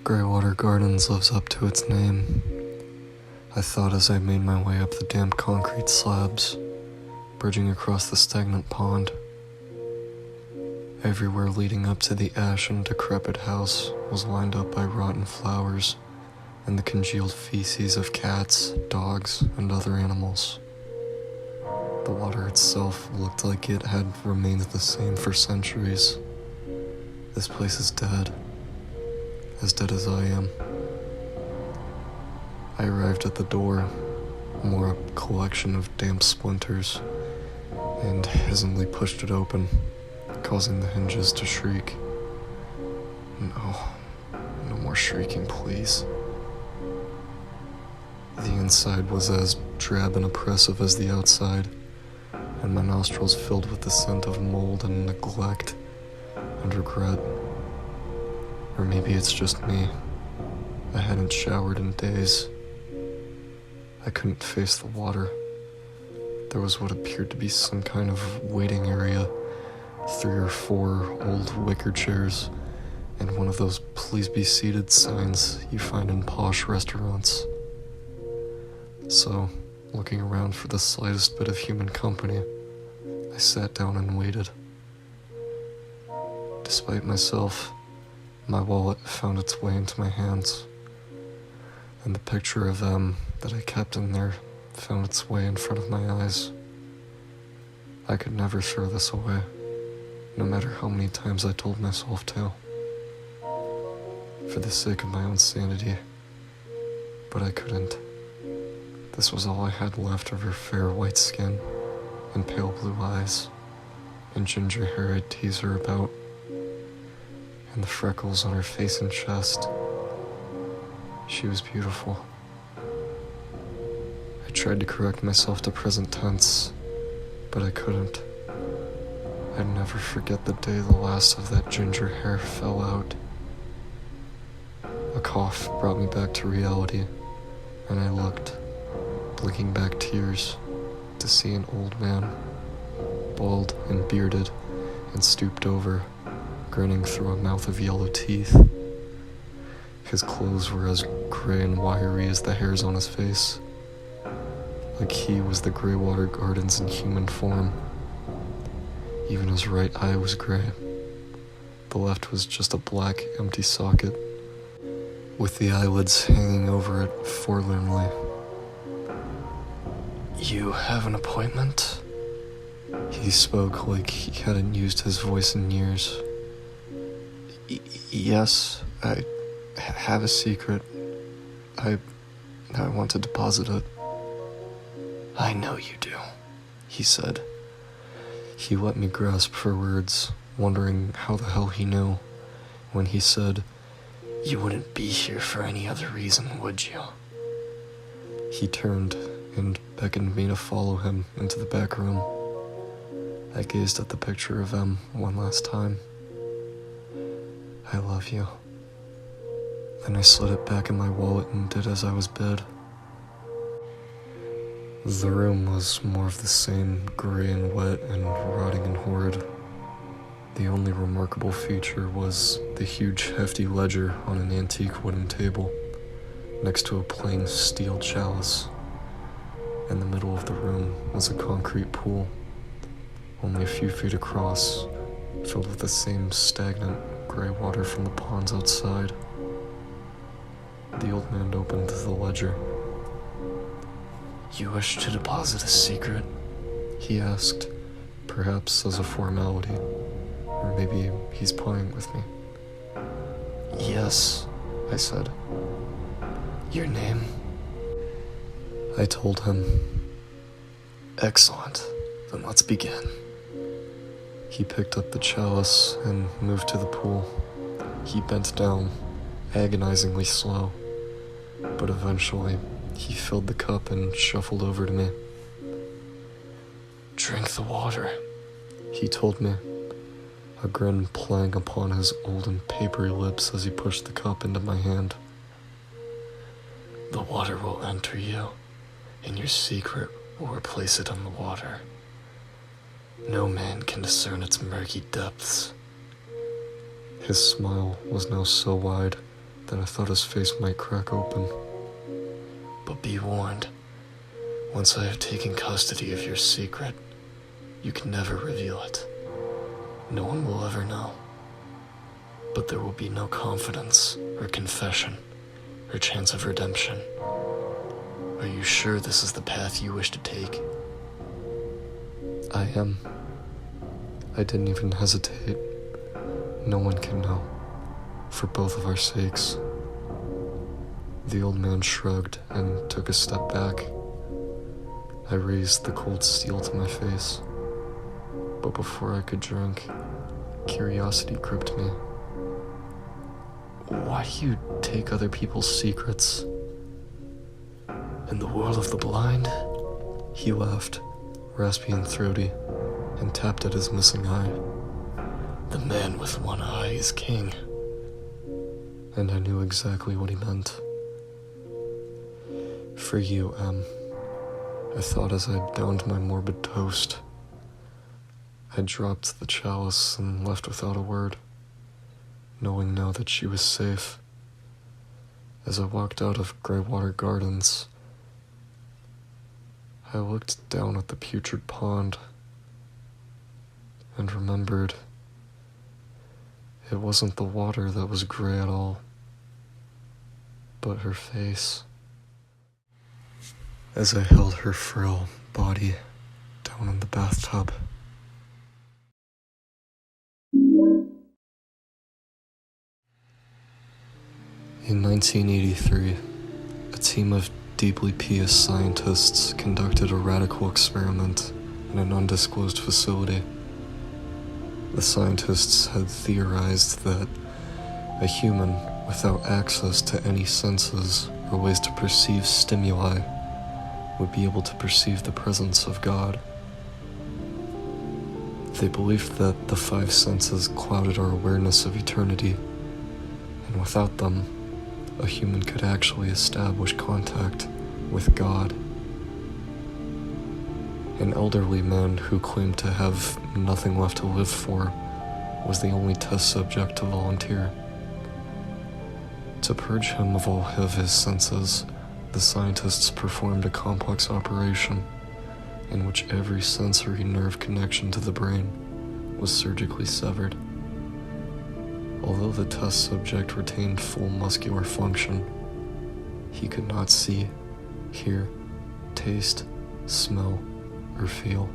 Greywater Gardens lives up to its name, I thought as I made my way up the damp concrete slabs, bridging across the stagnant pond. Everywhere leading up to the ash and decrepit house was lined up by rotten flowers and the congealed feces of cats, dogs, and other animals. The water itself looked like it had remained the same for centuries. This place is dead. As dead as I am. I arrived at the door, more a collection of damp splinters, and hesitantly pushed it open, causing the hinges to shriek. No more shrieking, please. The inside was as drab and oppressive as the outside, and my nostrils filled with the scent of mold and neglect and regret. Or maybe it's just me. I hadn't showered in days. I couldn't face the water. There was what appeared to be some kind of waiting area, 3 or 4 old wicker chairs, and one of those "please be seated" signs you find in posh restaurants. So, looking around for the slightest bit of human company, I sat down and waited. Despite myself, my wallet found its way into my hands, and the picture of them that I kept in there found its way in front of my eyes. I could never throw this away, no matter how many times I told myself to, for the sake of my own sanity, but I couldn't. This was all I had left of her fair white skin and pale blue eyes and ginger hair I'd tease her about, and the freckles on her face and chest. She was beautiful. I tried to correct myself to present tense, but I couldn't. I'd never forget the day the last of that ginger hair fell out. A cough brought me back to reality, and I looked, blinking back tears, to see an old man, bald and bearded, and stooped over, grinning through a mouth of yellow teeth. His clothes were as gray and wiry as the hairs on his face, like he was the Greywater Gardens in human form. Even his right eye was gray. The left was just a black, empty socket, with the eyelids hanging over it forlornly. "You have an appointment?" He spoke like he hadn't used his voice in years. Yes, I have a secret. I want to deposit it." "I know you do," he said. He let me grasp for words, wondering how the hell he knew, when he said, "You wouldn't be here for any other reason, would you?" He turned and beckoned me to follow him into the back room. I gazed at the picture of them one last time. "I love you." Then I slid it back in my wallet and did as I was bid. The room was more of the same, gray and wet and rotting and horrid. The only remarkable feature was the huge, hefty ledger on an antique wooden table, next to a plain steel chalice. In the middle of the room was a concrete pool, only a few feet across, filled with the same stagnant, gray water from the ponds outside. The old man opened the ledger. "You wish to deposit a secret?" he asked, perhaps as a formality, or maybe he's playing with me. "Yes," I said. "Your name?" I told him. "Excellent, then let's begin." He picked up the chalice and moved to the pool. He bent down, agonizingly slow, but eventually he filled the cup and shuffled over to me. "Drink the water," he told me, a grin playing upon his old and papery lips as he pushed the cup into my hand. "The water will enter you, and your secret will replace it in the water. No man can discern its murky depths." His smile was now so wide that I thought his face might crack open. But be warned, once I have taken custody of your secret, you can never reveal it. No one will ever know. But there will be no confidence or confession or chance of redemption. Are you sure this is the path you wish to take? I am. I didn't even hesitate. No one can know, for both of our sakes. The old man shrugged and took a step back. I raised the cold steel to my face, but before I could drink, curiosity gripped me. Why do you take other people's secrets? In the world of the blind, He laughed, raspy and throaty, and tapped at his missing eye. the man with one eye is king. And I knew exactly what he meant. For you, Em, I thought as I downed my morbid toast. I dropped the chalice and left without a word, knowing now that she was safe. As I walked out of Greywater Gardens, I looked down at the putrid pond and remembered it wasn't the water that was gray at all, but her face. As I held her frail body down in the bathtub. In 1983, a team of deeply pious scientists conducted a radical experiment in an undisclosed facility. The scientists had theorized that a human without access to any senses or ways to perceive stimuli would be able to perceive the presence of God. They believed that the five senses clouded our awareness of eternity, and without them, a human could actually establish contact with God. An elderly man who claimed to have nothing left to live for was the only test subject to volunteer. To purge him of all of his senses, the scientists performed a complex operation in which every sensory nerve connection to the brain was surgically severed. Although the test subject retained full muscular function, he could not see, hear, taste, smell, or feel.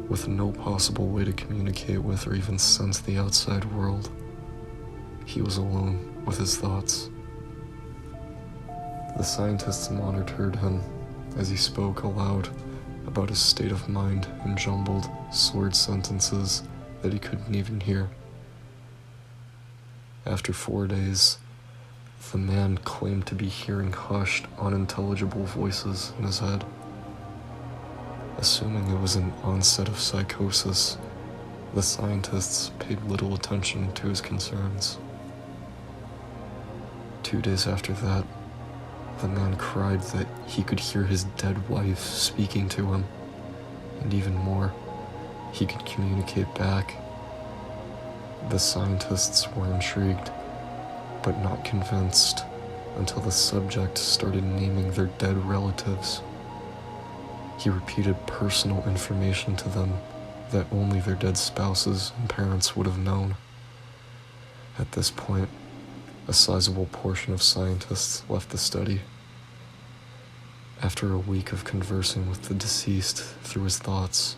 With no possible way to communicate with or even sense the outside world, he was alone with his thoughts. The scientists monitored him as he spoke aloud about his state of mind in jumbled, slurred sentences that he couldn't even hear. After 4 days, the man claimed to be hearing hushed, unintelligible voices in his head. Assuming it was an onset of psychosis, the scientists paid little attention to his concerns. 2 days after that, the man cried that he could hear his dead wife speaking to him, and even more, he could communicate back. The scientists were intrigued, but not convinced until the subject started naming their dead relatives. He repeated personal information to them that only their dead spouses and parents would have known. At this point, a sizable portion of scientists left the study. After a week of conversing with the deceased through his thoughts,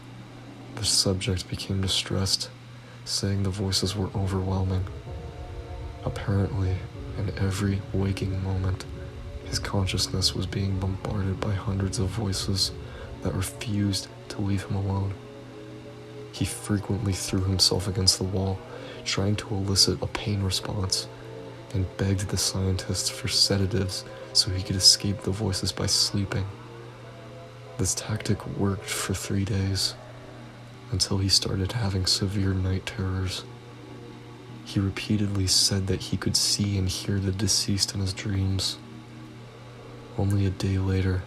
the subject became distressed, saying the voices were overwhelming. Apparently, in every waking moment, his consciousness was being bombarded by hundreds of voices that refused to leave him alone. He frequently threw himself against the wall, trying to elicit a pain response, and begged the scientists for sedatives so he could escape the voices by sleeping. This tactic worked for 3 days, until he started having severe night terrors. He repeatedly said that he could see and hear the deceased in his dreams. Only a day later,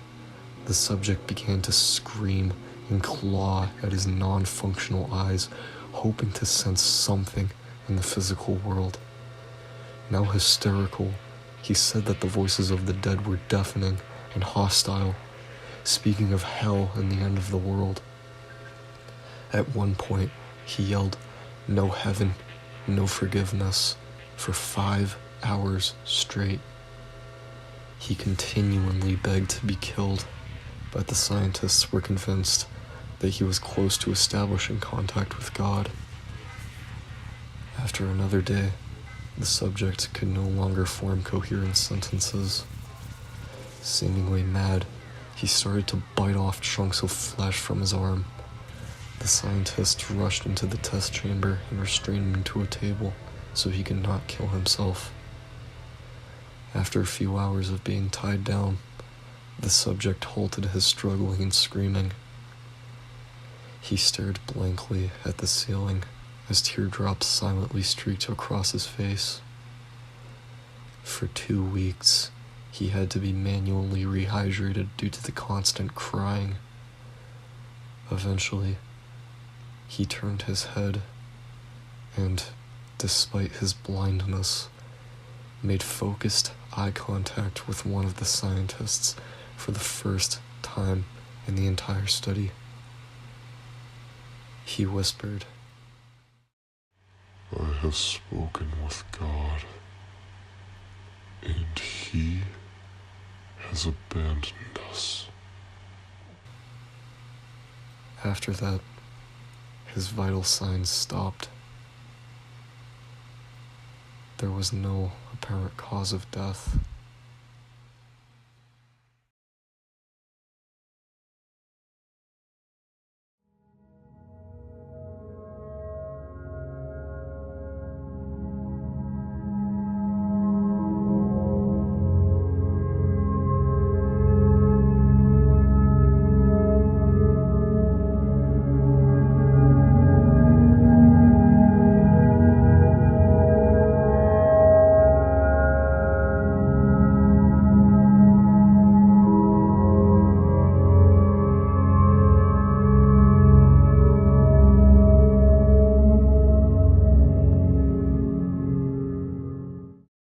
the subject began to scream and claw at his non-functional eyes, hoping to sense something in the physical world. Now hysterical, he said that the voices of the dead were deafening and hostile, speaking of hell and the end of the world. At one point, he yelled, "No heaven, no forgiveness," for 5 hours straight. He continually begged to be killed, but the scientists were convinced that he was close to establishing contact with God. After another day, the subject could no longer form coherent sentences. Seemingly mad, he started to bite off chunks of flesh from his arm. The scientists rushed into the test chamber and restrained him to a table so he could not kill himself. After a few hours of being tied down, the subject halted his struggling and screaming. He stared blankly at the ceiling as teardrops silently streaked across his face. For 2 weeks, he had to be manually rehydrated due to the constant crying. Eventually, he turned his head and, despite his blindness, made focused eye contact with one of the scientists for the first time in the entire study. He whispered, "I have spoken with God, and He has abandoned us." After that, his vital signs stopped. There was no apparent cause of death.